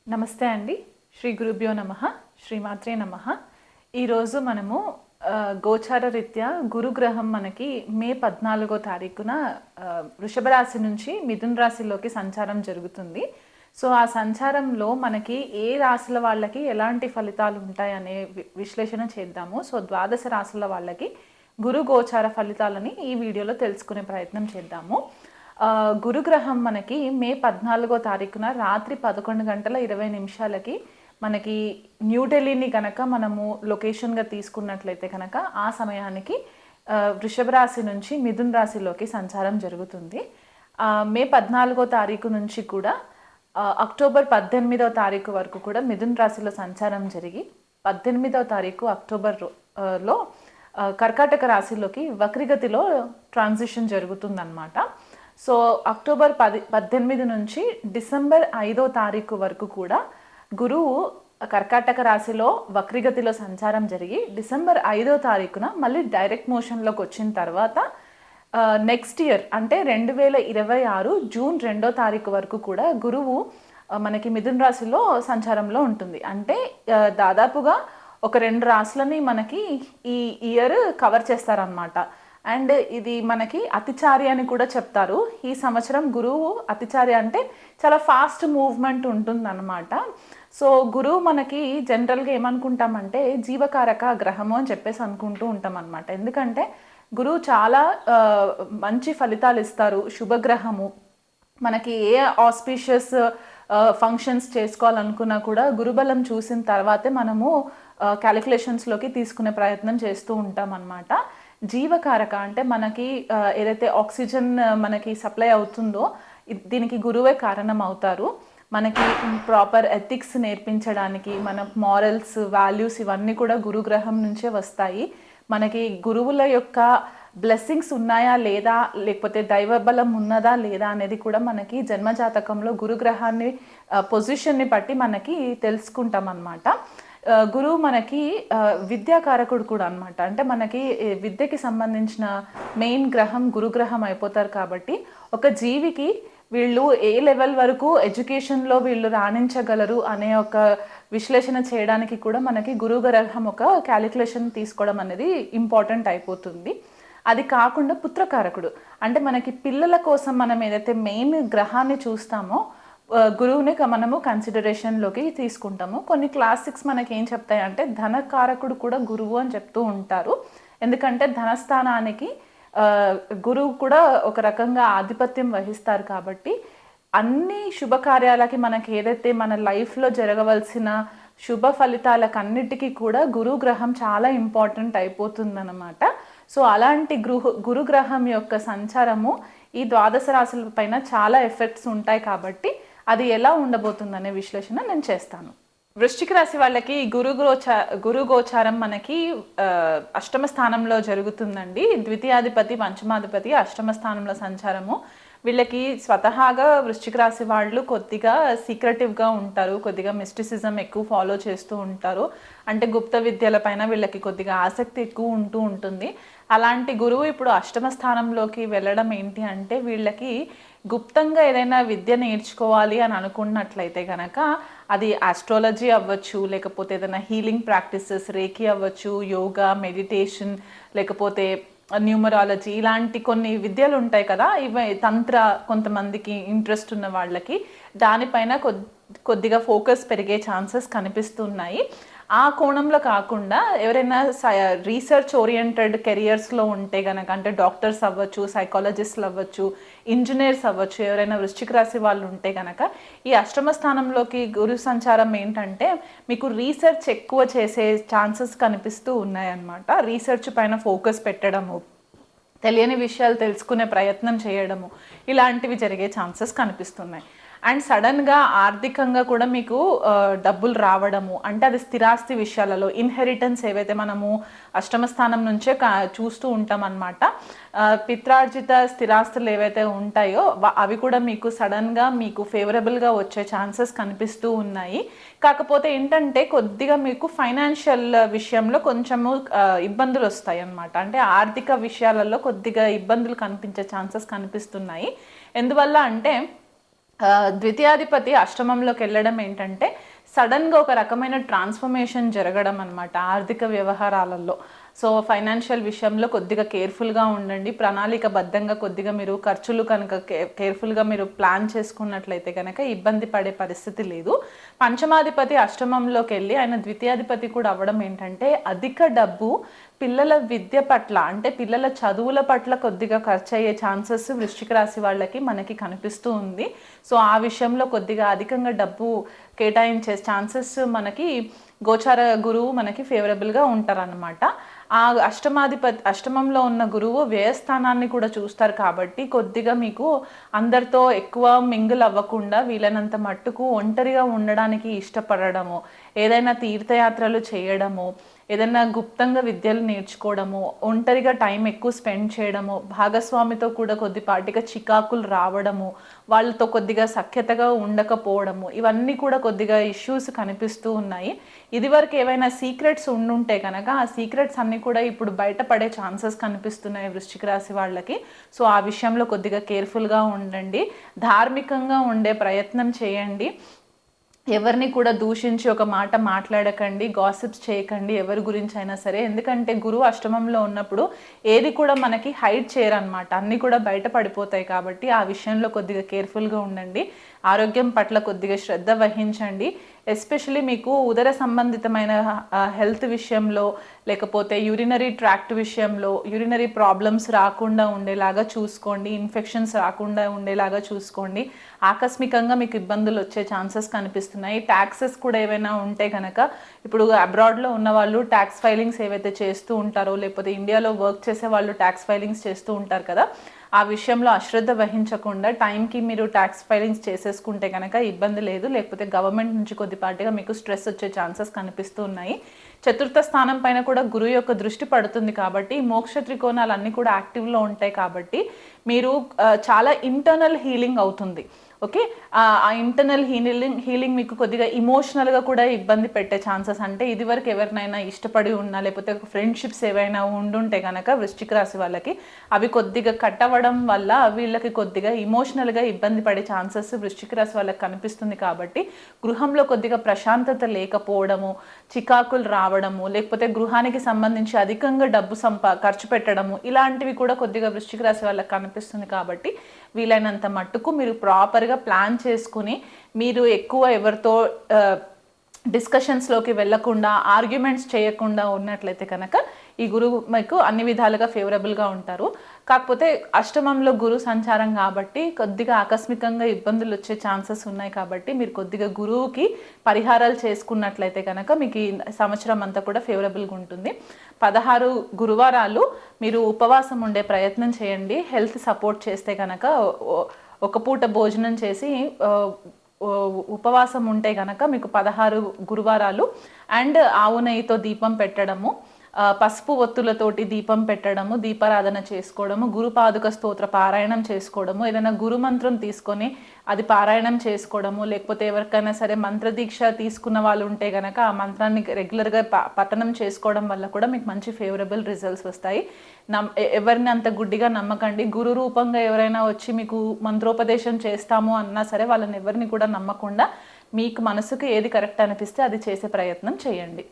నమస్తే అండి. శ్రీ గురుభ్యో నమః. శ్రీమాత్రే నమః. ఈరోజు మనము గోచార రీత్యా గురుగ్రహం మనకి మే 14వ తారీఖున వృషభ రాశి నుంచి మిథున రాశిలోకి సంచారం జరుగుతుంది. సో ఆ సంచారంలో మనకి ఏ రాశుల వాళ్ళకి ఎలాంటి ఫలితాలు ఉంటాయనే విశ్లేషణ చేద్దాము. సో ద్వాదశ రాశుల వాళ్ళకి గురు గోచార ఫలితాలని ఈ వీడియోలో తెలుసుకునే ప్రయత్నం చేద్దాము. గురుగ్రహం మనకి మే 14వ తారీఖున రాత్రి 11:20 మనకి న్యూఢిల్లీని కనుక మనము లొకేషన్గా తీసుకున్నట్లయితే కనుక ఆ సమయానికి వృషభ రాశి నుంచి మిథున రాశిలోకి సంచారం జరుగుతుంది. మే 14వ తారీఖు నుంచి కూడా అక్టోబర్ 18వ తారీఖు వరకు కూడా మిథున రాశిలో సంచారం జరిగి 18వ తారీఖు అక్టోబర్లో కర్కాటక రాశిలోకి వక్రిగతిలో ట్రాన్సిషన్ జరుగుతుందన్నమాట. సో అక్టోబర్ 18 నుంచి డిసెంబర్ 5వ తారీఖు వరకు కూడా గురువు కర్కాటక రాశిలో వక్రిగతిలో సంచారం జరిగి డిసెంబర్ 5వ తారీఖున మళ్ళీ డైరెక్ట్ మోషన్లోకి వచ్చిన తర్వాత నెక్స్ట్ ఇయర్ అంటే 2026 జూన్ 2వ తారీఖు వరకు కూడా గురువు మనకి మిథున రాశిలో సంచారంలో ఉంటుంది. అంటే దాదాపుగా ఒక 2 రాశులని మనకి ఈ ఇయర్ కవర్ చేస్తారనమాట. అండ్ ఇది మనకి అతిచారి అని కూడా చెప్తారు. ఈ సంవత్సరం గురువు అతిచారి అంటే చాలా ఫాస్ట్ మూవ్మెంట్ ఉంటుందన్నమాట. సో గురువు మనకి జనరల్గా ఏమనుకుంటామంటే జీవకారక గ్రహము అని చెప్పేసి అనుకుంటూ ఉంటాం అనమాట. ఎందుకంటే గురువు చాలా మంచి ఫలితాలు ఇస్తారు, శుభగ్రహము. మనకి ఏ ఆస్పీషియస్ ఫంక్షన్స్ చేసుకోవాలనుకున్నా కూడా గురుబలం చూసిన తర్వాతే మనము క్యాలిక్యులేషన్స్లోకి తీసుకునే ప్రయత్నం చేస్తూ ఉంటాం అన్నమాట. జీవకారక అంటే మనకి ఏదైతే ఆక్సిజన్ మనకి సప్లై అవుతుందో దీనికి గురువే కారణం అవుతారు. మనకి ప్రాపర్ ఎథిక్స్ నేర్పించడానికి మన మారల్స్, వాల్యూస్ ఇవన్నీ కూడా గురుగ్రహం నుంచే వస్తాయి. మనకి గురువుల యొక్క బ్లెస్సింగ్స్ ఉన్నాయా లేదా, లేకపోతే దైవబలం ఉన్నదా లేదా అనేది కూడా మనకి జన్మజాతకంలో గురుగ్రహాన్ని పొజిషన్ని బట్టి మనకి తెలుసుకుంటాం అన్నమాట. గురువు మనకి విద్యాకారకుడు కూడా అనమాట. అంటే మనకి విద్యకి సంబంధించిన మెయిన్ గ్రహం గురుగ్రహం అయిపోతారు. కాబట్టి ఒక జీవికి వీళ్ళు ఏ లెవెల్ వరకు ఎడ్యుకేషన్లో వీళ్ళు రాణించగలరు అనే ఒక విశ్లేషణ చేయడానికి కూడా మనకి గురుగ్రహం ఒక క్యాలిక్యులేషన్ తీసుకోవడం అనేది ఇంపార్టెంట్ అయిపోతుంది. అది కాకుండా పుత్రకారకుడు అంటే మనకి పిల్లల కోసం మనం ఏదైతే మెయిన్ గ్రహాన్ని చూస్తామో గురువుని మనము కన్సిడరేషన్లోకి తీసుకుంటాము. కొన్ని క్లాసిక్స్ మనకి ఏం చెప్తాయంటే ధనకారకుడు కూడా గురువు అని చెప్తూ ఉంటారు. ఎందుకంటే ధనస్థానానికి గురువు కూడా ఒక రకంగా ఆధిపత్యం వహిస్తారు. కాబట్టి అన్ని శుభకార్యాలకి మనకి ఏదైతే మన లైఫ్లో జరగవలసిన శుభ ఫలితాలకన్నిటికీ కూడా గురుగ్రహం చాలా ఇంపార్టెంట్ అయిపోతుందన్నమాట. సో అలాంటి గురుగ్రహం యొక్క సంచారము ఈ ద్వాదశ రాశుల పైన చాలా ఎఫెక్ట్స్ ఉంటాయి. కాబట్టి అది ఎలా ఉండబోతుందనే విశ్లేషణ నేను చేస్తాను. వృశ్చిక రాశి వాళ్ళకి గురు గోచారం మనకి అష్టమ స్థానంలో జరుగుతుందండి. ద్వితీయాధిపతి, పంచమాధిపతి అష్టమ స్థానంలో సంచారము. వీళ్ళకి స్వతహాగా వృశ్చిక రాశి వాళ్ళు కొద్దిగా సీక్రెటివ్గా ఉంటారు, కొద్దిగా మిస్టిసిజం ఎక్కువ ఫాలో చేస్తూ ఉంటారు. అంటే గుప్త విద్యల పైన వీళ్ళకి కొద్దిగా ఆసక్తి ఎక్కువ ఉంటూ ఉంటుంది. అలాంటి గురువు ఇప్పుడు అష్టమ స్థానంలోకి వెళ్ళడం ఏంటి అంటే వీళ్ళకి గుప్తంగా ఏదైనా విద్య నేర్చుకోవాలి అని అనుకున్నట్లయితే కనుక అది ఆస్ట్రాలజీ అవ్వచ్చు, లేకపోతే ఏదైనా హీలింగ్ ప్రాక్టీసెస్, రేకి అవ్వచ్చు, యోగా, మెడిటేషన్, లేకపోతే న్యూమరాలజీ ఇలాంటి కొన్ని విద్యలు ఉంటాయి కదా, ఇవి తంత్ర కొంతమందికి ఇంట్రెస్ట్ ఉన్న వాళ్ళకి దానిపైన కొద్దిగా ఫోకస్ పెరిగే ఛాన్సెస్ కనిపిస్తున్నాయి. ఆ కోణంలో కాకుండా ఎవరైనా రీసెర్చ్ ఓరియంటెడ్ కెరియర్స్లో ఉంటే కనుక అంటే డాక్టర్స్ అవ్వచ్చు, సైకాలజిస్టులు అవ్వచ్చు, ఇంజనీర్స్ అవ్వచ్చు, ఎవరైనా వృశ్చిక రాశి వాళ్ళు ఉంటే కనుక ఈ అష్టమ స్థానంలోకి గురు సంచారం ఏంటంటే మీకు రీసెర్చ్ ఎక్కువ చేసే ఛాన్సెస్ కనిపిస్తూ ఉన్నాయన్నమాట. రీసెర్చ్ పైన ఫోకస్ పెట్టడము, తెలియని విషయాలు తెలుసుకునే ప్రయత్నం చేయడము ఇలాంటివి జరిగే ఛాన్సెస్ కనిపిస్తున్నాయి. అండ్ సడన్గా ఆర్థికంగా కూడా మీకు డబ్బులు రావడము అంటే అది స్థిరాస్తి విషయాలలో ఇన్హెరిటెన్స్ ఏవైతే మనము అష్టమ స్థానం నుంచే చూస్తూ ఉంటాం అన్నమాట. పిత్రార్జిత స్థిరాస్తులు ఏవైతే ఉంటాయో అవి కూడా మీకు సడన్గా మీకు ఫేవరబుల్గా వచ్చే ఛాన్సెస్ కనిపిస్తూ ఉన్నాయి. కాకపోతే ఏంటంటే కొద్దిగా మీకు ఫైనాన్షియల్ విషయంలో కొంచెము ఇబ్బందులు వస్తాయి అన్నమాట. అంటే ఆర్థిక విషయాలలో కొద్దిగా ఇబ్బందులు కనిపించే ఛాన్సెస్ కనిపిస్తున్నాయి. ఎందువల్ల అంటే ద్వితీయాధిపతి అష్టమంలోకి వెళ్ళడం ఏంటంటే సడన్గా ఒక రకమైన ట్రాన్స్ఫర్మేషన్ జరగడం అనమాట ఆర్థిక వ్యవహారాలలో. సో ఫైనాన్షియల్ విషయంలో కొద్దిగా కేర్ఫుల్గా ఉండండి. ప్రణాళికబద్ధంగా కొద్దిగా మీరు ఖర్చులు కనుక కేర్ఫుల్గా మీరు ప్లాన్ చేసుకున్నట్లయితే కనుక ఇబ్బంది పడే పరిస్థితి లేదు. పంచమాధిపతి అష్టమంలోకి వెళ్ళి ఆయన ద్వితీయాధిపతి కూడా అవ్వడం ఏంటంటే అధిక డబ్బు పిల్లల విద్య పట్ల అంటే పిల్లల చదువుల పట్ల కొద్దిగా ఖర్చు అయ్యే ఛాన్సెస్ వృశ్చిక రాశి వాళ్ళకి మనకి కనిపిస్తూ ఉంది. సో ఆ విషయంలో కొద్దిగా అధికంగా డబ్బు కేటాయించే ఛాన్సెస్ మనకి గోచార గురువు మనకి ఫేవరబుల్గా ఉంటారన్నమాట. ఆ అష్టమంలో ఉన్న గురువు వ్యయస్థానాన్ని కూడా చూస్తారు కాబట్టి కొద్దిగా మీకు అందరితో ఎక్కువ మింగిల్ అవ్వకుండా వీలైనంత మట్టుకు ఒంటరిగా ఉండడానికి ఇష్టపడడము, ఏదైనా తీర్థయాత్రలు చేయడము, ఏదైనా గుప్తంగా విద్యలు నేర్చుకోవడము, ఒంటరిగా టైం ఎక్కువ స్పెండ్ చేయడము, భాగస్వామితో కూడా కొద్దిపాటిగా చికాకులు రావడము, వాళ్ళతో కొద్దిగా సఖ్యతగా ఉండకపోవడము, ఇవన్నీ కూడా కొద్దిగా ఇష్యూస్ కనిపిస్తూ ఉన్నాయి. ఇదివరకు ఏవైనా సీక్రెట్స్ ఉండుంటే కనుక ఆ సీక్రెట్స్ అన్నీ కూడా ఇప్పుడు బయటపడే ఛాన్సెస్ కనిపిస్తున్నాయి వృశ్చిక రాశి వాళ్ళకి. సో ఆ విషయంలో కొద్దిగా కేర్ఫుల్గా ఉండండి, ధార్మికంగా ఉండే ప్రయత్నం చేయండి. ఎవరిని కూడా దూషించి ఒక మాట మాట్లాడకండి, గాసిప్స్ చేయకండి ఎవరి గురించి అయినా సరే. ఎందుకంటే గురువు అష్టమంలో ఉన్నప్పుడు ఏది కూడా మనకి హైడ్ చేయరనమాట, అన్నీ కూడా బయట పడిపోతాయి. కాబట్టి ఆ విషయంలో కొద్దిగా కేర్ఫుల్గా ఉండండి. ఆరోగ్యం పట్ల కొద్దిగా శ్రద్ధ వహించండి. ఎస్పెషలీ మీకు ఉదర సంబంధితమైన హెల్త్ విషయంలో, లేకపోతే యూరినరీ ట్రాక్ట్ విషయంలో యూరినరీ ప్రాబ్లమ్స్ రాకుండా ఉండేలాగా చూసుకోండి, ఇన్ఫెక్షన్స్ రాకుండా ఉండేలాగా చూసుకోండి. ఆకస్మికంగా మీకు ఇబ్బందులు వచ్చే ఛాన్సెస్ కనిపిస్తున్నాయి. ట్యాక్సెస్ కూడా ఏవైనా ఉంటే కనుక ఇప్పుడు అబ్రాడ్లో ఉన్న వాళ్ళు ట్యాక్స్ ఫైలింగ్స్ ఏవైతే చేస్తూ ఉంటారో, లేకపోతే ఇండియాలో వర్క్ చేసే వాళ్ళు ట్యాక్స్ ఫైలింగ్స్ చేస్తూ ఉంటారు కదా, ఆ విషయంలో అశ్రద్ధ వహించకుండా టైంకి మీరు ట్యాక్స్ ఫైలింగ్స్ చేసేసుకుంటే కనుక ఇబ్బంది లేదు. లేకపోతే గవర్నమెంట్ నుంచి కొద్దిపాటిగా మీకు స్ట్రెస్ వచ్చే ఛాన్సెస్ కనిపిస్తూ ఉన్నాయి. చతుర్థ స్థానం పైన కూడా గురువు యొక్క దృష్టి పడుతుంది కాబట్టి మోక్ష త్రికోణాలు అన్నీ కూడా యాక్టివ్లో ఉంటాయి. కాబట్టి మీరు చాలా ఇంటర్నల్ హీలింగ్ అవుతుంది. ఓకే, ఆ ఇంటర్నల్ హీలింగ్ మీకు కొద్దిగా ఇమోషనల్గా కూడా ఇబ్బంది పెట్టే ఛాన్సెస్, అంటే ఇదివరకు ఎవరినైనా ఇష్టపడి ఉన్నా లేకపోతే ఫ్రెండ్షిప్స్ ఏవైనా ఉండుంటే కనుక వృశ్చిక రాశి వాళ్ళకి అవి కొద్దిగా కట్ అవ్వడం వల్ల వీళ్ళకి కొద్దిగా ఇమోషనల్గా ఇబ్బంది పడే ఛాన్సెస్ వృశ్చిక రాశి వాళ్ళకి కనిపిస్తుంది. కాబట్టి గృహంలో కొద్దిగా ప్రశాంతత లేకపోవడము, చికాకులు రావడము, లేకపోతే గృహానికి సంబంధించి అధికంగా డబ్బు ఖర్చు పెట్టడము, ఇలాంటివి కూడా కొద్దిగా వృశ్చిక రాశి వాళ్ళకి కనిపిస్తుంది. కాబట్టి వీలైనంత మట్టుకు మీరు ప్రాపర్గా ప్లాన్ చేసుకుని మీరు ఎక్కువ ఎవరితో డిస్కషన్స్లోకి వెళ్లకుండా, ఆర్గ్యుమెంట్స్ చేయకుండా ఉన్నట్లయితే కనుక ఈ గురువు మీకు అన్ని విధాలుగా ఫేవరబుల్గా ఉంటారు. కాకపోతే అష్టమంలో గురు సంచారం కాబట్టి కొద్దిగా ఆకస్మికంగా ఇబ్బందులు వచ్చే ఛాన్సెస్ ఉన్నాయి. కాబట్టి మీరు కొద్దిగా గురువుకి పరిహారాలు చేసుకున్నట్లయితే కనుక మీకు ఈ సంవత్సరం అంతా కూడా ఫేవరబుల్గా ఉంటుంది. 16 గురువారాలు మీరు ఉపవాసం ఉండే ప్రయత్నం చేయండి. హెల్త్ సపోర్ట్ చేస్తే కనుక ఒక పూట భోజనం చేసి ఉపవాసం ఉంటే కనుక మీకు 16 గురువారాలు అండ్ ఆవు నెయ్యితో దీపం పెట్టడము, పసుపు ఒత్తులతోటి దీపం పెట్టడము, దీపారాధన చేసుకోవడము, గురుపాదుక స్తోత్ర పారాయణం చేసుకోవడము, ఏదైనా గురు మంత్రం తీసుకొని అది పారాయణం చేసుకోవడము, లేకపోతే ఎవరికైనా సరే మంత్రదీక్ష తీసుకున్న వాళ్ళు ఉంటే కనుక ఆ మంత్రాన్ని రెగ్యులర్గా పఠనం చేసుకోవడం వల్ల కూడా మీకు మంచి ఫేవరబుల్ రిజల్ట్స్ వస్తాయి. ఎవరిని అంత గుడ్డిగా నమ్మకండి. గురు రూపంగా ఎవరైనా వచ్చి మీకు మంత్రోపదేశం చేస్తాము అన్నా సరే వాళ్ళని ఎవరిని కూడా నమ్మకుండా మీకు మనసుకు ఏది కరెక్ట్ అనిపిస్తే అది చేసే ప్రయత్నం చేయండి.